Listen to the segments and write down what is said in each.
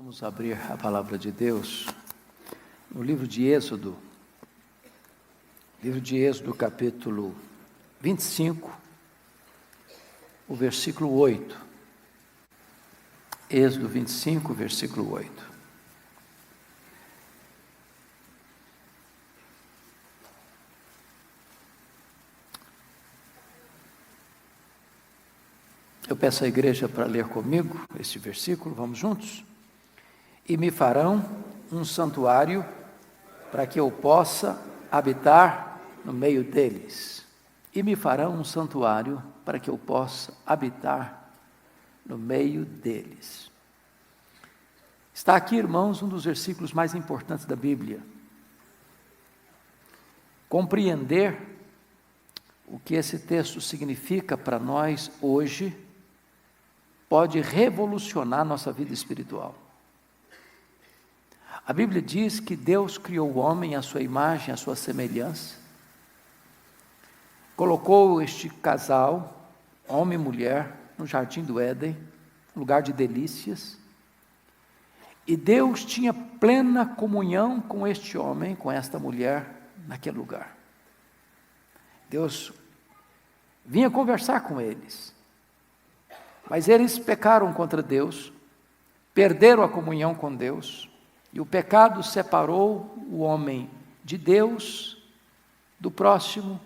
Vamos abrir a palavra de Deus no livro de Êxodo, capítulo 25, o versículo 8. Êxodo 25, versículo 8. Eu peço à igreja para ler comigo este versículo, vamos juntos? E me farão um santuário para que eu possa habitar no meio deles. E me farão um santuário para que eu possa habitar no meio deles. Está aqui, irmãos, um dos versículos mais importantes da Bíblia. Compreender o que esse texto significa para nós hoje pode revolucionar nossa vida espiritual. A Bíblia diz que Deus criou o homem à sua imagem, à sua semelhança. Colocou este casal, homem e mulher, no jardim do Éden, lugar de delícias. E Deus tinha plena comunhão com este homem, com esta mulher, naquele lugar. Deus vinha conversar com eles. Mas eles pecaram contra Deus, perderam a comunhão com Deus, e o pecado separou o homem de Deus, do próximo,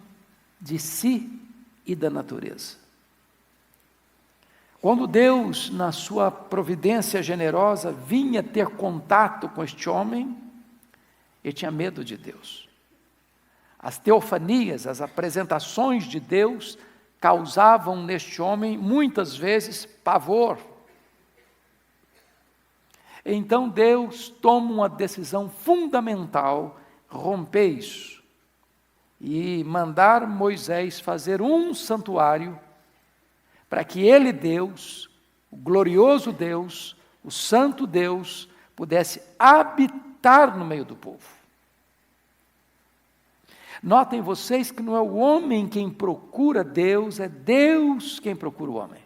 de si e da natureza. Quando Deus, na sua providência generosa, vinha ter contato com este homem, ele tinha medo de Deus. As teofanias, as apresentações de Deus, causavam neste homem, muitas vezes, pavor. Então Deus toma uma decisão fundamental, romper isso, e mandar Moisés fazer um santuário, para que ele, Deus, o glorioso Deus, o santo Deus, pudesse habitar no meio do povo. Notem vocês que não é o homem quem procura Deus, é Deus quem procura o homem.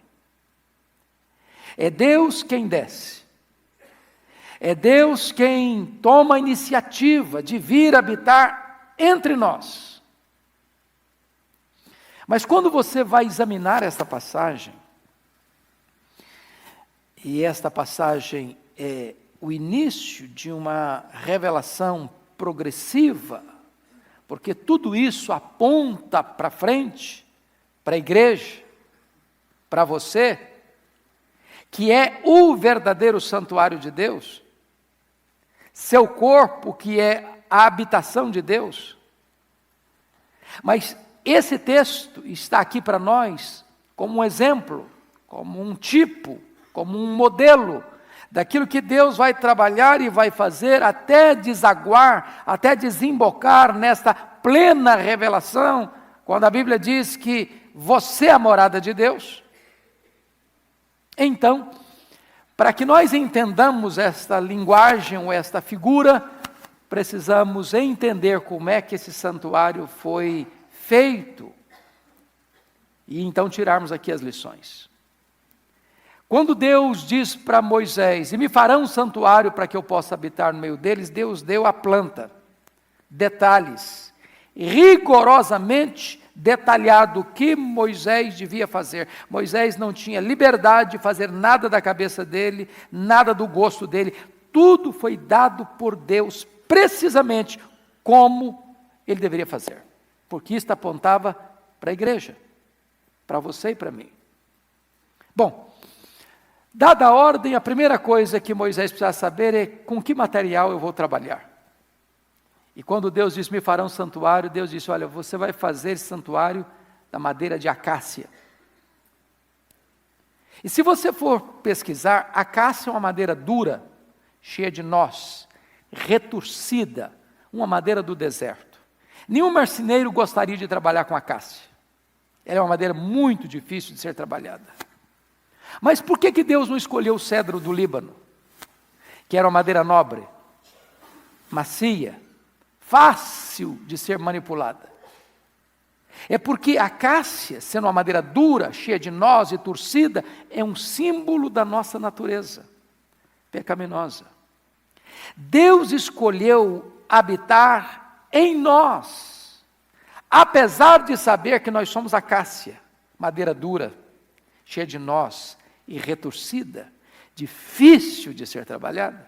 É Deus quem desce. É Deus quem toma a iniciativa de vir habitar entre nós. Mas quando você vai examinar esta passagem, e esta passagem é o início de uma revelação progressiva, porque tudo isso aponta para frente, para a igreja, para você, que é o verdadeiro santuário de Deus, seu corpo que é a habitação de Deus. Mas esse texto está aqui para nós como um exemplo, como um tipo, como um modelo daquilo que Deus vai trabalhar e vai fazer até desaguar, até desembocar nesta plena revelação, quando a Bíblia diz que você é a morada de Deus. Então, para que nós entendamos esta linguagem ou esta figura, precisamos entender como é que esse santuário foi feito, e então tirarmos aqui as lições. Quando Deus diz para Moisés, e me farão um santuário para que eu possa habitar no meio deles, Deus deu a planta, detalhes, rigorosamente detalhado o que Moisés devia fazer. Moisés não tinha liberdade de fazer nada da cabeça dele, nada do gosto dele, tudo foi dado por Deus, precisamente como ele deveria fazer, porque isto apontava para a igreja, para você e para mim. Bom, dada a ordem, a primeira coisa que Moisés precisa saber é com que material eu vou trabalhar. E quando Deus disse, me farão um santuário, Deus disse, olha, você vai fazer esse santuário da madeira de acácia. E se você for pesquisar, acácia é uma madeira dura, cheia de nós, retorcida, uma madeira do deserto. Nenhum marceneiro gostaria de trabalhar com acácia. Ela é uma madeira muito difícil de ser trabalhada. Mas por que Deus não escolheu o cedro do Líbano? Que era uma madeira nobre, macia, fácil de ser manipulada. É porque a acácia, sendo uma madeira dura, cheia de nós e torcida, é um símbolo da nossa natureza. pecaminosa. Deus escolheu habitar em nós, apesar de saber que nós somos acácia, madeira dura, cheia de nós e retorcida, difícil de ser trabalhada.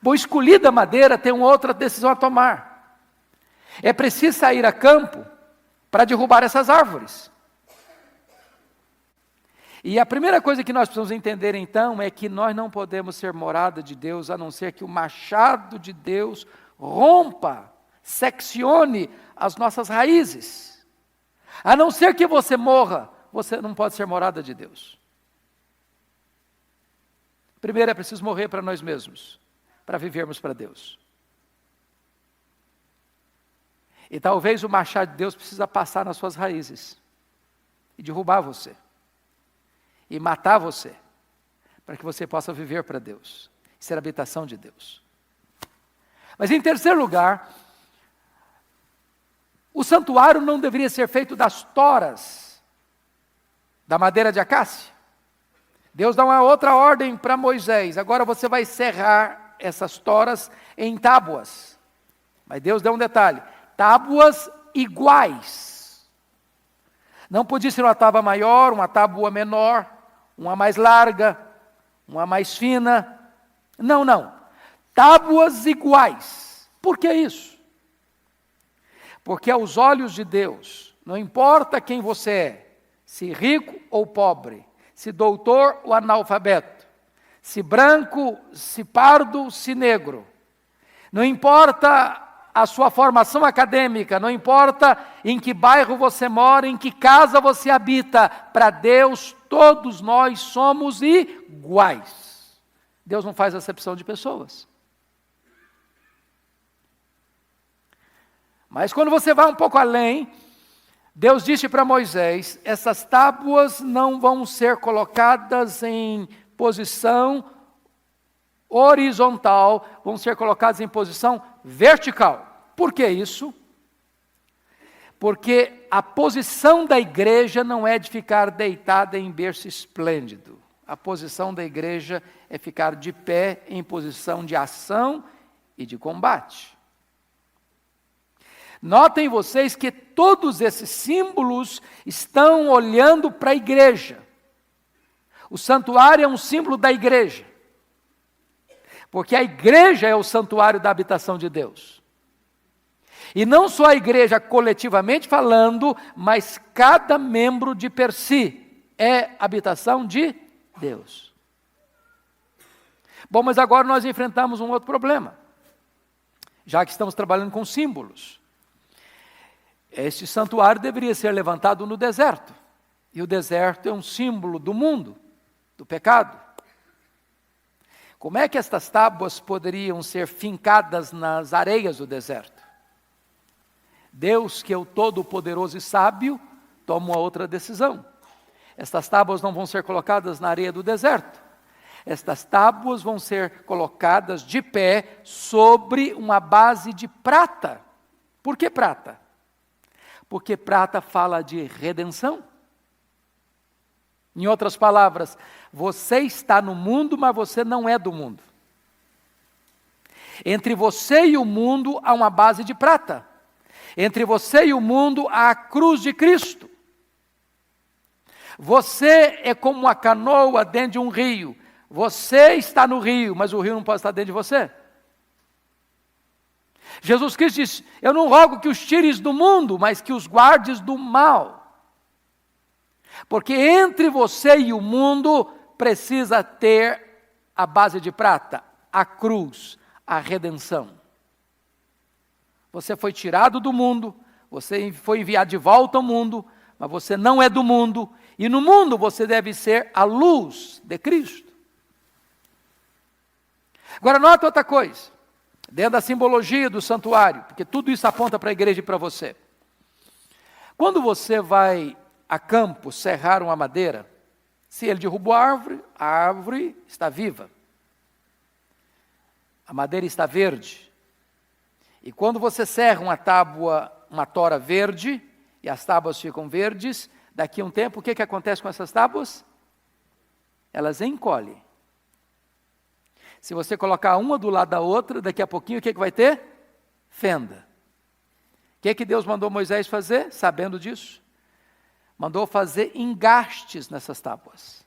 Bom, escolhida a madeira, tem uma outra decisão a tomar. É preciso sair a campo para derrubar essas árvores. E a primeira coisa que nós precisamos entender então é que nós não podemos ser morada de Deus, a não ser que o machado de Deus rompa, seccione as nossas raízes. A não ser que você morra, você não pode ser morada de Deus. Primeiro é preciso morrer para nós mesmos, para vivermos para Deus. E talvez o machado de Deus precisa passar nas suas raízes e derrubar você. E matar você, para que você possa viver para Deus, ser habitação de Deus. Mas em terceiro lugar, o santuário não deveria ser feito das toras da madeira de acácia. Deus dá uma outra ordem para Moisés: agora você vai serrar essas toras em tábuas. Mas Deus deu um detalhe: tábuas iguais. Não podia ser uma tábua maior, uma tábua menor, uma mais larga, uma mais fina. Não. Tábuas iguais. Por que isso? Porque aos olhos de Deus, não importa quem você é, se rico ou pobre, se doutor ou analfabeto, se branco, se pardo, se negro, não importa a sua formação acadêmica, não importa em que bairro você mora, em que casa você habita, para Deus todos nós somos iguais. Deus não faz acepção de pessoas. Mas quando você vai um pouco além, Deus disse para Moisés: essas tábuas não vão ser colocadas em posição horizontal, vão ser colocadas em posição vertical. Por que isso? Porque a posição da igreja não é de ficar deitada em berço esplêndido. A posição da igreja é ficar de pé em posição de ação e de combate. Notem vocês que todos esses símbolos estão olhando para a igreja. O santuário é um símbolo da igreja. Porque a igreja é o santuário da habitação de Deus. E não só a igreja coletivamente falando, mas cada membro de per si é habitação de Deus. Bom, mas agora nós enfrentamos um outro problema. Já que estamos trabalhando com símbolos. Este santuário deveria ser levantado no deserto. E o deserto é um símbolo do mundo, do pecado. Como é que estas tábuas poderiam ser fincadas nas areias do deserto? Deus, que é o Todo-Poderoso e Sábio, toma uma outra decisão. Estas tábuas não vão ser colocadas na areia do deserto. Estas tábuas vão ser colocadas de pé sobre uma base de prata. Por que prata? Porque prata fala de redenção. Em outras palavras, você está no mundo, mas você não é do mundo. Entre você e o mundo há uma base de prata. Entre você e o mundo há a cruz de Cristo. Você é como uma canoa dentro de um rio. Você está no rio, mas o rio não pode estar dentro de você. Jesus Cristo disse: eu não rogo que os tires do mundo, mas que os guardes do mal. Porque entre você e o mundo precisa ter a base de prata, a cruz, a redenção. Você foi tirado do mundo, você foi enviado de volta ao mundo, mas você não é do mundo, e no mundo você deve ser a luz de Cristo. Agora nota outra coisa, dentro da simbologia do santuário, porque tudo isso aponta para a igreja e para você. Quando você vai a campo serrar uma madeira, se ele derrubou a árvore está viva. A madeira está verde. E quando você serra uma tábua, uma tora verde, e as tábuas ficam verdes, daqui a um tempo, o que acontece com essas tábuas? Elas encolhem. Se você colocar uma do lado da outra, daqui a pouquinho o que vai ter? Fenda. O que Deus mandou Moisés fazer, sabendo disso? Mandou fazer engastes nessas tábuas.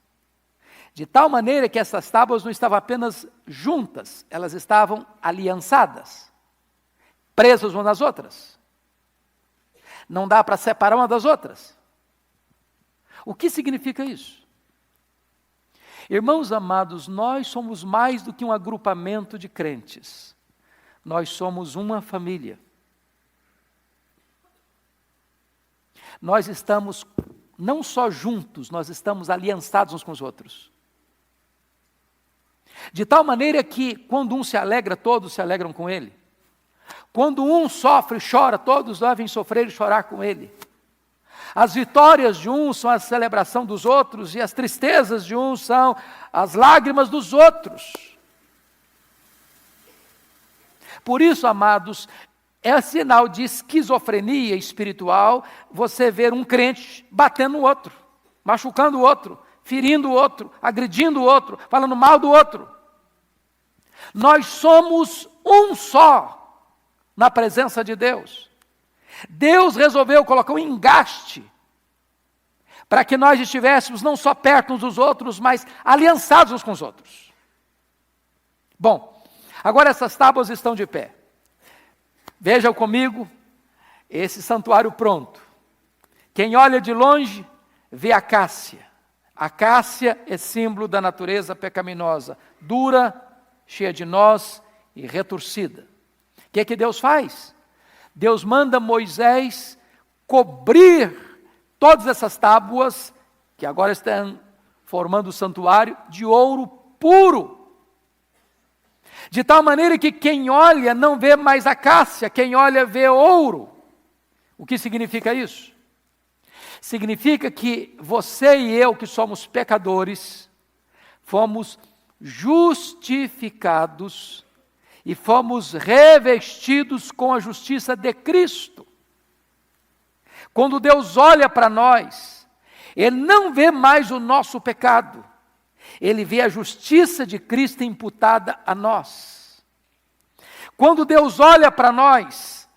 De tal maneira que essas tábuas não estavam apenas juntas, elas estavam aliançadas, presas umas nas outras. Não dá para separar uma das outras. O que significa isso? Irmãos amados, nós somos mais do que um agrupamento de crentes. Nós somos uma família. Nós estamos não só juntos, nós estamos aliançados uns com os outros. De tal maneira que, quando um se alegra, todos se alegram com ele. Quando um sofre e chora, todos devem sofrer e chorar com ele. As vitórias de um são a celebração dos outros, e as tristezas de um são as lágrimas dos outros. Por isso, amados, é sinal de esquizofrenia espiritual você ver um crente batendo o outro, machucando o outro, ferindo o outro, agredindo o outro, falando mal do outro. Nós somos um só na presença de Deus. Deus resolveu colocar um engaste para que nós estivéssemos não só perto uns dos outros, mas aliançados uns com os outros. Bom, agora essas tábuas estão de pé. Vejam comigo esse santuário pronto. Quem olha de longe vê a acácia. A acácia é símbolo da natureza pecaminosa, dura, cheia de nós e retorcida. O que é que Deus faz? Deus manda Moisés cobrir todas essas tábuas, que agora estão formando o santuário, de ouro puro. De tal maneira que quem olha não vê mais acácia, quem olha vê ouro. O que significa isso? Significa que você e eu, que somos pecadores, fomos justificados e fomos revestidos com a justiça de Cristo. Quando Deus olha para nós, Ele não vê mais o nosso pecado, Ele vê a justiça de Cristo imputada a nós. Quando Deus olha para nós,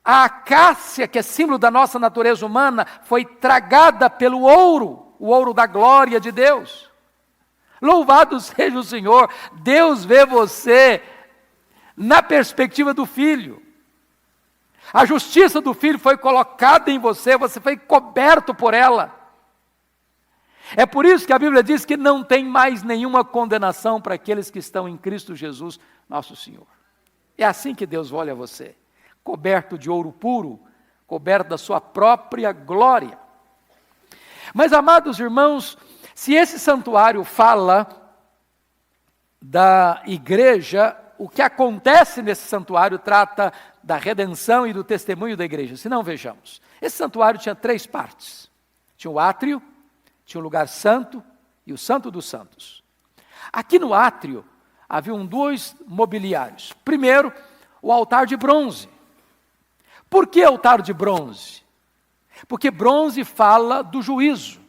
a acácia, que é símbolo da nossa natureza humana, foi tragada pelo ouro, o ouro da glória de Deus. Louvado seja o Senhor, Deus vê você na perspectiva do Filho. A justiça do Filho foi colocada em você, você foi coberto por ela. É por isso que a Bíblia diz que não tem mais nenhuma condenação para aqueles que estão em Cristo Jesus, nosso Senhor. É assim que Deus olha você, coberto de ouro puro, coberto da sua própria glória. Mas, amados irmãos, se esse santuário fala da igreja, o que acontece nesse santuário trata da redenção e do testemunho da igreja. Se não, vejamos. Esse santuário tinha 3 partes. Tinha o átrio, tinha o lugar santo e o santo dos santos. Aqui no átrio, haviam 2 mobiliários. Primeiro, o altar de bronze. Por que altar de bronze? Porque bronze fala do juízo.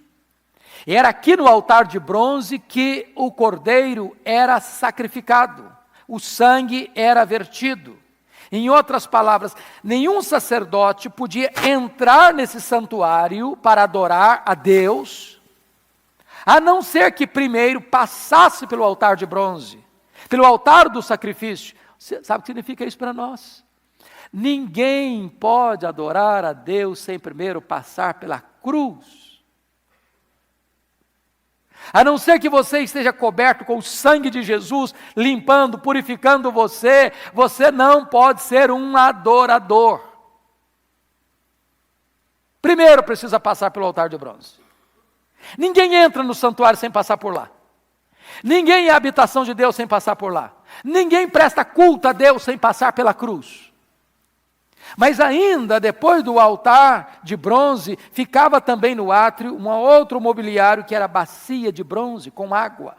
Era aqui no altar de bronze que o cordeiro era sacrificado. O sangue era vertido. Em outras palavras, nenhum sacerdote podia entrar nesse santuário para adorar a Deus, a não ser que primeiro passasse pelo altar de bronze, pelo altar do sacrifício. Você sabe o que significa isso para nós? Ninguém pode adorar a Deus sem primeiro passar pela cruz. A não ser que você esteja coberto com o sangue de Jesus, limpando, purificando você, você não pode ser um adorador. Primeiro precisa passar pelo altar de bronze. Ninguém entra no santuário sem passar por lá. Ninguém é a habitação de Deus sem passar por lá. Ninguém presta culto a Deus sem passar pela cruz. Mas ainda depois do altar de bronze, ficava também no átrio um outro mobiliário que era a bacia de bronze com água.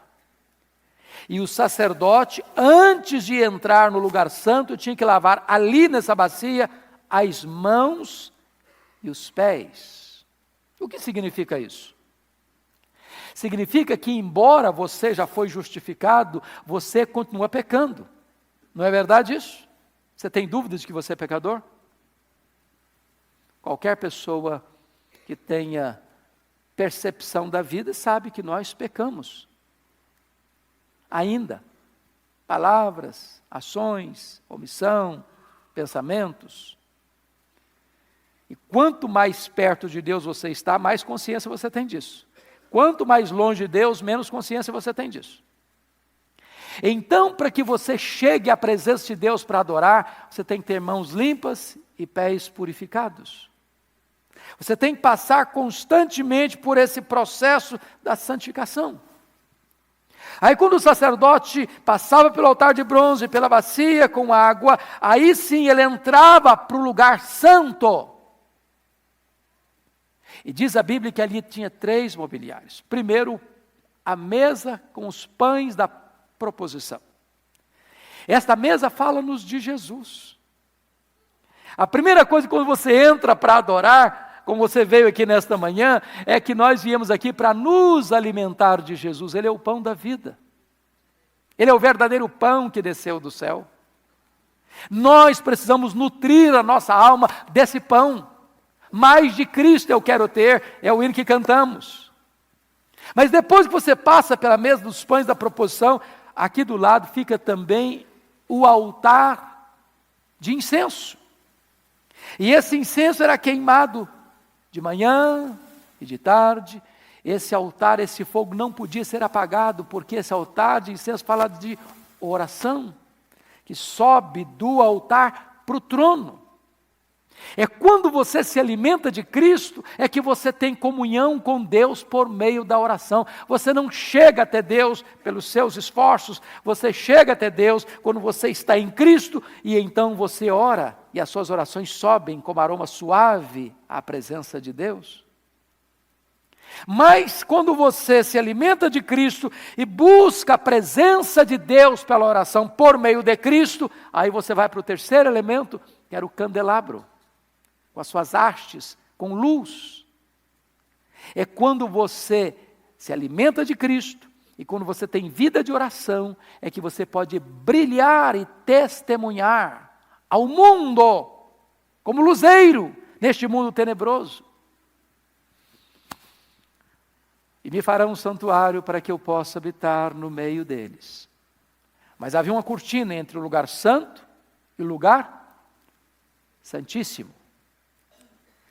E o sacerdote, antes de entrar no lugar santo, tinha que lavar ali nessa bacia as mãos e os pés. O que significa isso? Significa que, embora você já foi justificado, você continua pecando. Não é verdade isso? Você tem dúvidas de que você é pecador? Qualquer pessoa que tenha percepção da vida sabe que nós pecamos. Ainda. Palavras, ações, omissão, pensamentos. E quanto mais perto de Deus você está, mais consciência você tem disso. Quanto mais longe de Deus, menos consciência você tem disso. Então, para que você chegue à presença de Deus para adorar, você tem que ter mãos limpas e pés purificados. Você tem que passar constantemente por esse processo da santificação. Aí quando o sacerdote passava pelo altar de bronze, pela bacia com água, aí sim ele entrava para o lugar santo. E diz a Bíblia que ali tinha 3 mobiliários. Primeiro, a mesa com os pães da proposição. Esta mesa fala-nos de Jesus. A primeira coisa quando você entra para adorar, como você veio aqui nesta manhã, é que nós viemos aqui para nos alimentar de Jesus. Ele é o pão da vida. Ele é o verdadeiro pão que desceu do céu. Nós precisamos nutrir a nossa alma desse pão. Mais de Cristo eu quero ter, é o hino que cantamos. Mas depois que você passa pela mesa dos pães da proposição, aqui do lado fica também o altar de incenso. E esse incenso era queimado de manhã e de tarde. Esse altar, esse fogo não podia ser apagado, porque esse altar de incenso fala de oração, que sobe do altar para o trono. É quando você se alimenta de Cristo, é que você tem comunhão com Deus por meio da oração. Você não chega até Deus pelos seus esforços, você chega até Deus quando você está em Cristo, e então você ora, e as suas orações sobem como aroma suave à presença de Deus. Mas quando você se alimenta de Cristo e busca a presença de Deus pela oração por meio de Cristo, aí você vai para o terceiro elemento, que era o candelabro, com as suas hastes, com luz. É quando você se alimenta de Cristo e quando você tem vida de oração, é que você pode brilhar e testemunhar ao mundo, como luzeiro, neste mundo tenebroso. E me farão um santuário para que eu possa habitar no meio deles. Mas havia uma cortina entre o lugar santo e o lugar santíssimo.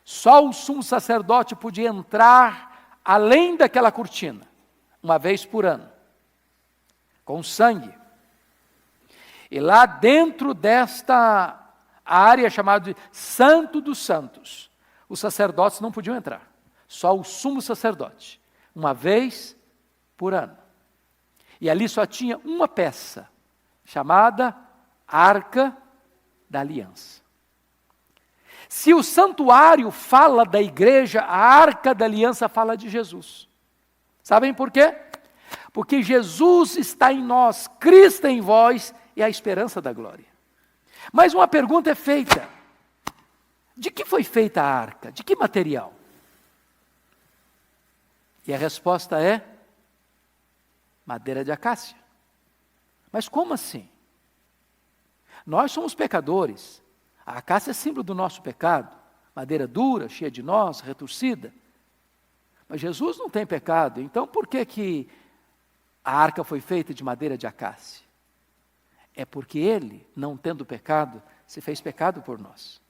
Só o sumo sacerdote podia entrar além daquela cortina, uma vez por ano, com sangue. E lá dentro desta área chamada de Santo dos Santos, os sacerdotes não podiam entrar, só o sumo sacerdote, uma vez por ano. E ali só tinha uma peça, chamada Arca da Aliança. Se o santuário fala da igreja, a Arca da Aliança fala de Jesus. Sabem por quê? Porque Jesus está em nós, Cristo em vós, e a esperança da glória. Mas uma pergunta é feita: de que foi feita a arca? De que material? E a resposta é: madeira de acácia. Mas como assim? Nós somos pecadores. A acácia é símbolo do nosso pecado. Madeira dura, cheia de nós, retorcida. Mas Jesus não tem pecado. Então por que a arca foi feita de madeira de acácia? É porque ele, não tendo pecado, se fez pecado por nós.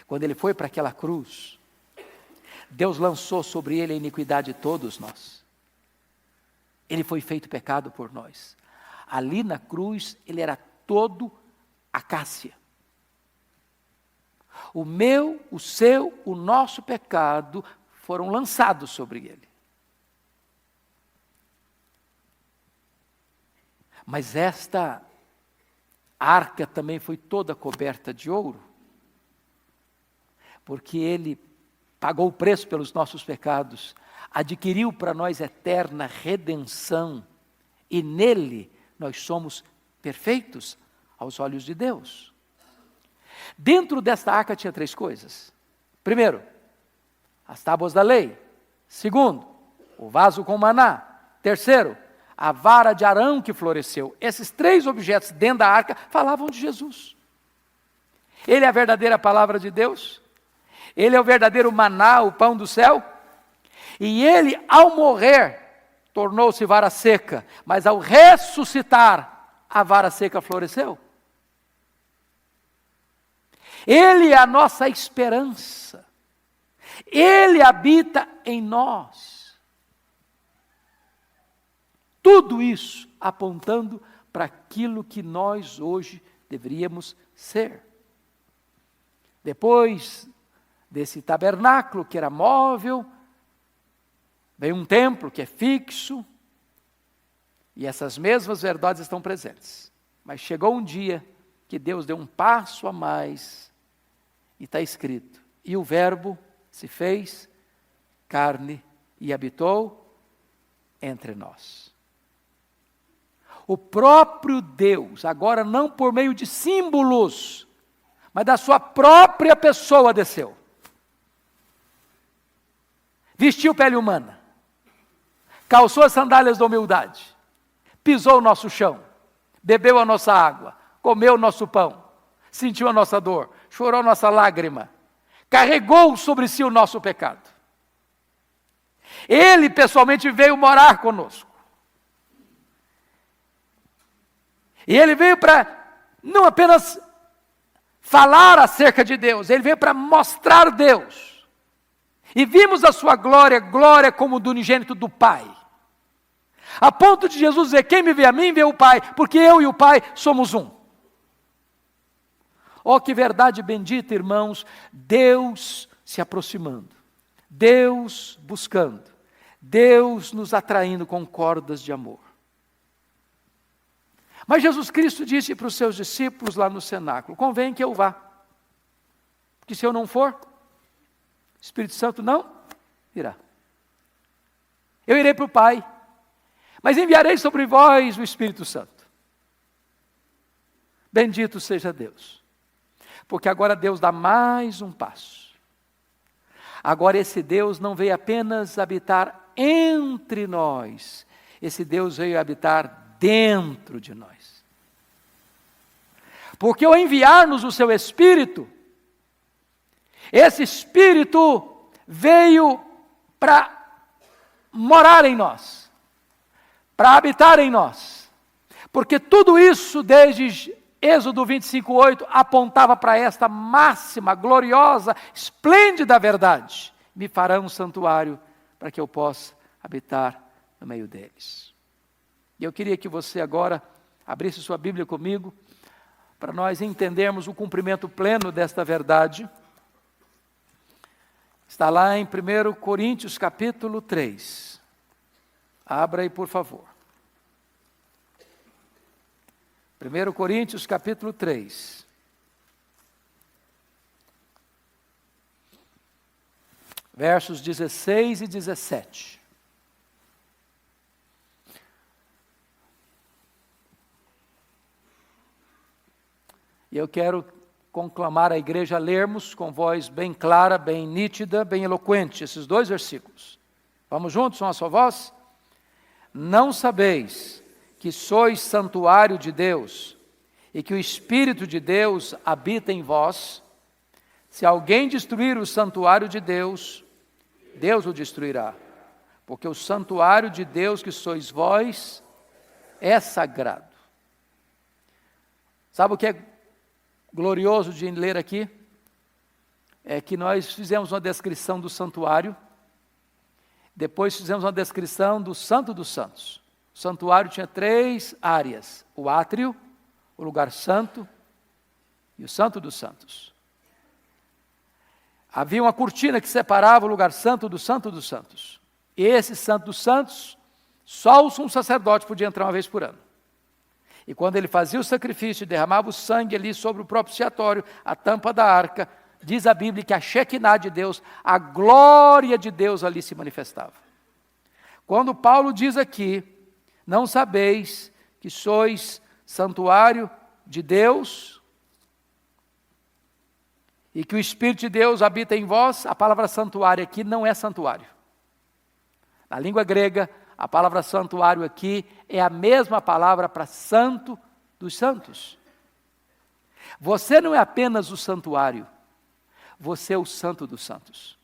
Quando ele foi para aquela cruz, Deus lançou sobre ele a iniquidade de todos nós. Ele foi feito pecado por nós. Ali na cruz, ele era todo acácia. O meu, o seu, o nosso pecado foram lançados sobre ele. Mas esta arca também foi toda coberta de ouro, porque ele pagou o preço pelos nossos pecados, adquiriu para nós eterna redenção, e nele nós somos perfeitos aos olhos de Deus. Dentro desta arca tinha 3 coisas. Primeiro, as tábuas da lei. Segundo, o vaso com maná. Terceiro, a vara de Arão que floresceu. Esses 3 objetos dentro da arca falavam de Jesus. Ele é a verdadeira palavra de Deus. Ele é o verdadeiro maná, o pão do céu. E ele, ao morrer, tornou-se vara seca. Mas ao ressuscitar, a vara seca floresceu. Ele é a nossa esperança. Ele habita em nós. Tudo isso apontando para aquilo que nós hoje deveríamos ser. Depois desse tabernáculo que era móvel, veio um templo que é fixo, e essas mesmas verdades estão presentes. Mas chegou um dia que Deus deu um passo a mais, e está escrito: e o Verbo se fez carne e habitou entre nós. O próprio Deus, agora não por meio de símbolos, mas da sua própria pessoa desceu. Vestiu pele humana, calçou as sandálias da humildade, pisou o nosso chão, bebeu a nossa água, comeu o nosso pão, sentiu a nossa dor, chorou a nossa lágrima, carregou sobre si o nosso pecado. Ele pessoalmente veio morar conosco. E ele veio para não apenas falar acerca de Deus, ele veio para mostrar Deus. E vimos a sua glória, glória como do unigênito do Pai. A ponto de Jesus dizer: quem me vê a mim, vê o Pai, porque eu e o Pai somos um. Oh, que verdade bendita, irmãos, Deus se aproximando, Deus buscando, Deus nos atraindo com cordas de amor. Mas Jesus Cristo disse para os seus discípulos lá no cenáculo: convém que eu vá, porque se eu não for, o Espírito Santo não virá. Eu irei para o Pai, mas enviarei sobre vós o Espírito Santo. Bendito seja Deus, porque agora Deus dá mais um passo. Agora esse Deus não veio apenas habitar entre nós, esse Deus veio habitar dentro de nós. Porque ao enviar-nos o seu Espírito, esse Espírito veio para morar em nós, para habitar em nós. Porque tudo isso, desde Êxodo 25:8, apontava para esta máxima, gloriosa, esplêndida verdade: me farão um santuário para que eu possa habitar no meio deles. E eu queria que você agora abrisse sua Bíblia comigo, para nós entendermos o cumprimento pleno desta verdade. Está lá em 1 Coríntios capítulo 3. Abra aí, por favor. 1 Coríntios capítulo 3. Versos 16 e 17. E eu quero conclamar a igreja a lermos com voz bem clara, bem nítida, bem eloquente, esses 2 versículos. Vamos juntos, uma só voz? Não sabeis que sois santuário de Deus e que o Espírito de Deus habita em vós? Se alguém destruir o santuário de Deus, Deus o destruirá. Porque o santuário de Deus que sois vós é sagrado. Sabe o que é glorioso de ler aqui? É que nós fizemos uma descrição do santuário, depois fizemos uma descrição do Santo dos Santos. O santuário tinha 3 áreas: o átrio, o lugar santo e o Santo dos Santos. Havia uma cortina que separava o lugar santo do Santo dos Santos. E esse Santo dos Santos, só o sumo sacerdote podia entrar uma vez por ano. E quando ele fazia o sacrifício e derramava o sangue ali sobre o propiciatório, a tampa da arca, diz a Bíblia que a Shekinah de Deus, a glória de Deus ali se manifestava. Quando Paulo diz aqui: não sabeis que sois santuário de Deus e que o Espírito de Deus habita em vós, a palavra santuário aqui não é santuário. Na língua grega, a palavra santuário aqui é a mesma palavra para santo dos santos. Você não é apenas o santuário, você é o santo dos santos.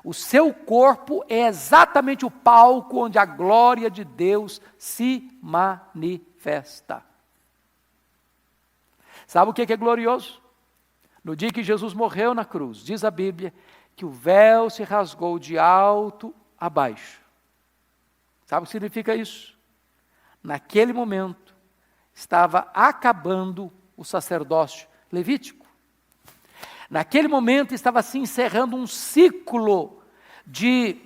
O seu corpo é exatamente o palco onde a glória de Deus se manifesta. Sabe o que é glorioso? No dia que Jesus morreu na cruz, diz a Bíblia, que o véu se rasgou de alto a baixo. Sabe o que significa isso? Naquele momento, estava acabando o sacerdócio levítico. Naquele momento estava se encerrando um ciclo de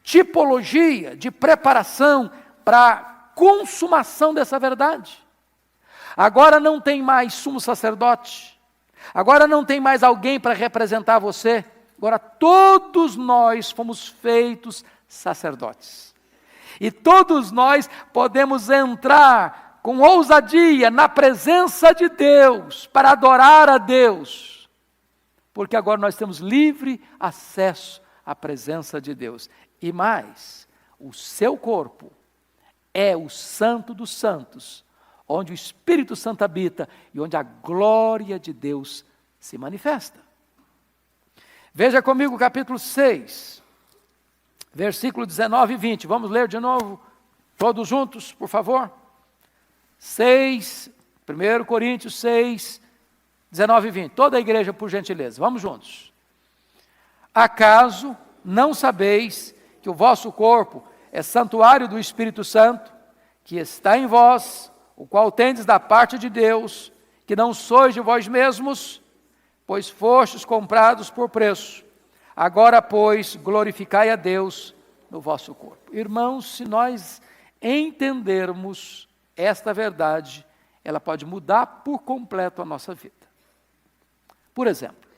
tipologia, de preparação para a consumação dessa verdade. Agora não tem mais sumo sacerdote, agora não tem mais alguém para representar você, agora todos nós fomos feitos sacerdotes. E todos nós podemos entrar com ousadia na presença de Deus, para adorar a Deus. Porque agora nós temos livre acesso à presença de Deus. E mais, o seu corpo é o santo dos santos, onde o Espírito Santo habita e onde a glória de Deus se manifesta. Veja comigo o capítulo 6, versículo 19 e 20. Vamos ler de novo, todos juntos, por favor. 1 Coríntios 6, 19 e 20, toda a igreja, por gentileza, vamos juntos. Acaso não sabeis que o vosso corpo é santuário do Espírito Santo, que está em vós, o qual tendes da parte de Deus, que não sois de vós mesmos, pois fostes comprados por preço. Agora, pois, glorificai a Deus no vosso corpo. Irmãos, se nós entendermos esta verdade, ela pode mudar por completo a nossa vida. Por exemplo,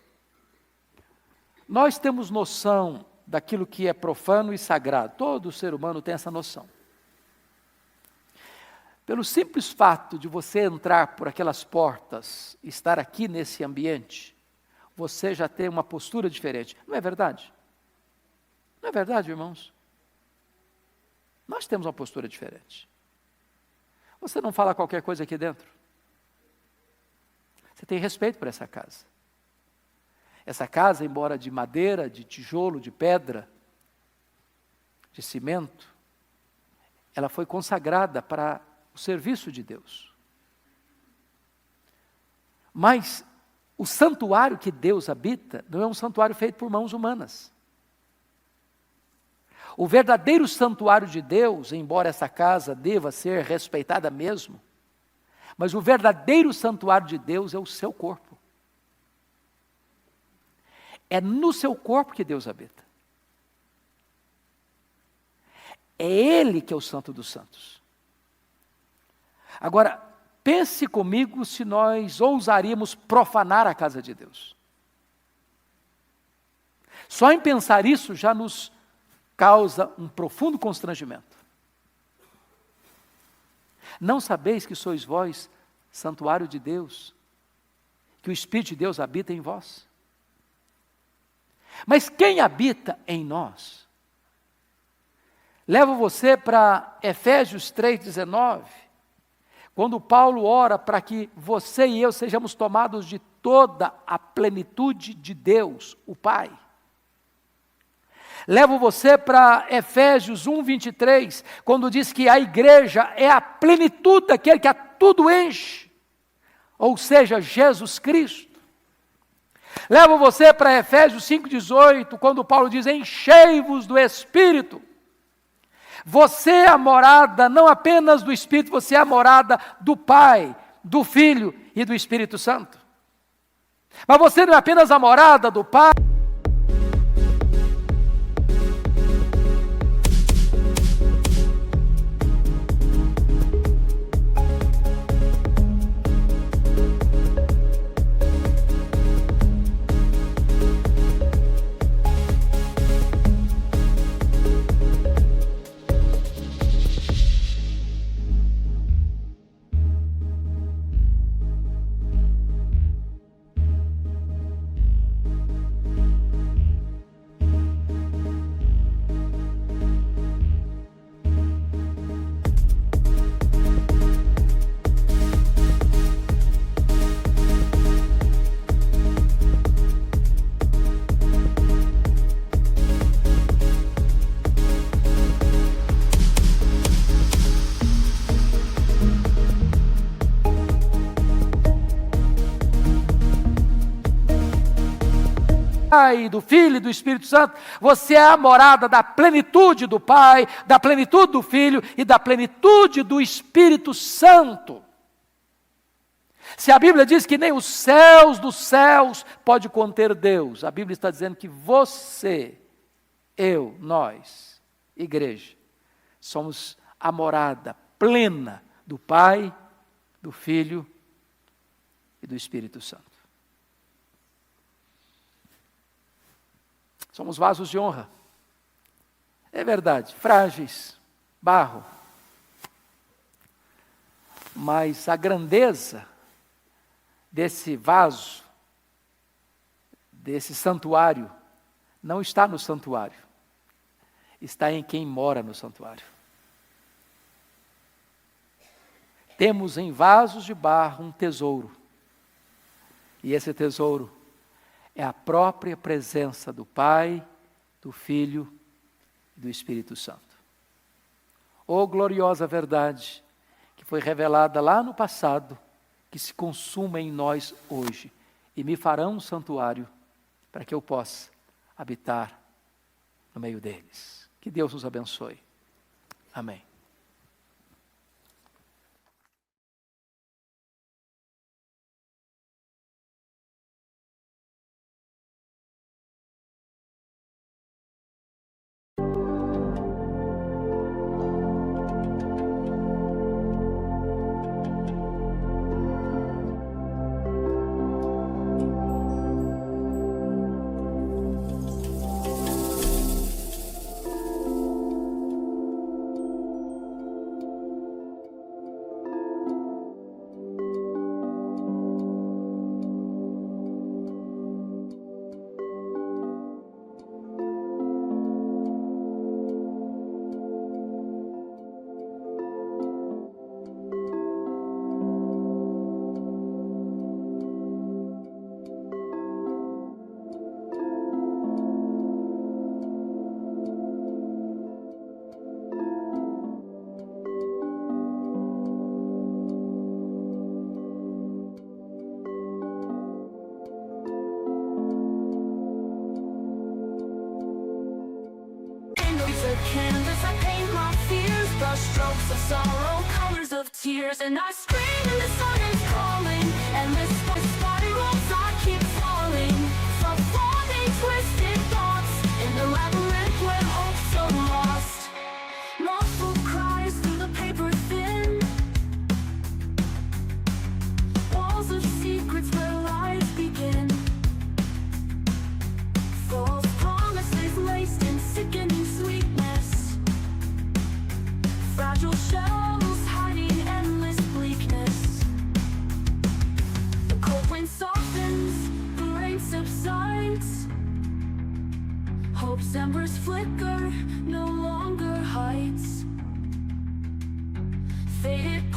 nós temos noção daquilo que é profano e sagrado. Todo ser humano tem essa noção. Pelo simples fato de você entrar por aquelas portas, estar aqui nesse ambiente, você já tem uma postura diferente. Não é verdade? Não é verdade, irmãos? Nós temos uma postura diferente. Você não fala qualquer coisa aqui dentro. Você tem respeito por essa casa. Essa casa, embora de madeira, de tijolo, de pedra, de cimento, ela foi consagrada para o serviço de Deus. Mas o santuário que Deus habita não é um santuário feito por mãos humanas. O verdadeiro santuário de Deus, embora essa casa deva ser respeitada mesmo, mas o verdadeiro santuário de Deus é o seu corpo. É no seu corpo que Deus habita. É Ele que é o Santo dos Santos. Agora, pense comigo se nós ousaríamos profanar a casa de Deus. Só em pensar isso já nos causa um profundo constrangimento. Não sabeis que sois vós santuário de Deus, que o Espírito de Deus habita em vós? Mas quem habita em nós? Levo você para Efésios 3,19, quando Paulo ora para que você e eu sejamos tomados de toda a plenitude de Deus, o Pai. Levo você para Efésios 1,23, quando diz que a igreja é a plenitude daquele que a tudo enche, ou seja, Jesus Cristo. Levo você para Efésios 5,18, quando Paulo diz, enchei-vos do Espírito. Você é a morada não apenas do Espírito, você é a morada do Pai, do Filho e do Espírito Santo. Mas você não é apenas a morada do Pai, Pai, do Filho e do Espírito Santo, você é a morada da plenitude do Pai, da plenitude do Filho e da plenitude do Espírito Santo. Se a Bíblia diz que nem os céus dos céus pode conter Deus, a Bíblia está dizendo que você, eu, nós, igreja, somos a morada plena do Pai, do Filho e do Espírito Santo. Somos vasos de honra. É verdade, frágeis, barro. Mas a grandeza desse vaso, desse santuário, não está no santuário. Está em quem mora no santuário. Temos em vasos de barro um tesouro. E esse tesouro é a própria presença do Pai, do Filho e do Espírito Santo. Oh, gloriosa verdade que foi revelada lá no passado, que se consuma em nós hoje e me fará um santuário para que eu possa habitar no meio deles. Que Deus nos abençoe. Amém. Canvas, I paint my fears, brush strokes of sorrow, colors of tears, and I scream and the sun is calling, and this spirals I keep falling, from forming twisted thoughts, in the labyrinth where hope's so lost. Muffled cries through the paper thin, walls of secrets where lies begin, false promises laced in sickening sweetness, fragile shells hiding endless bleakness. The cold wind softens, the rain subsides, hope's embers flicker, no longer heights. Faded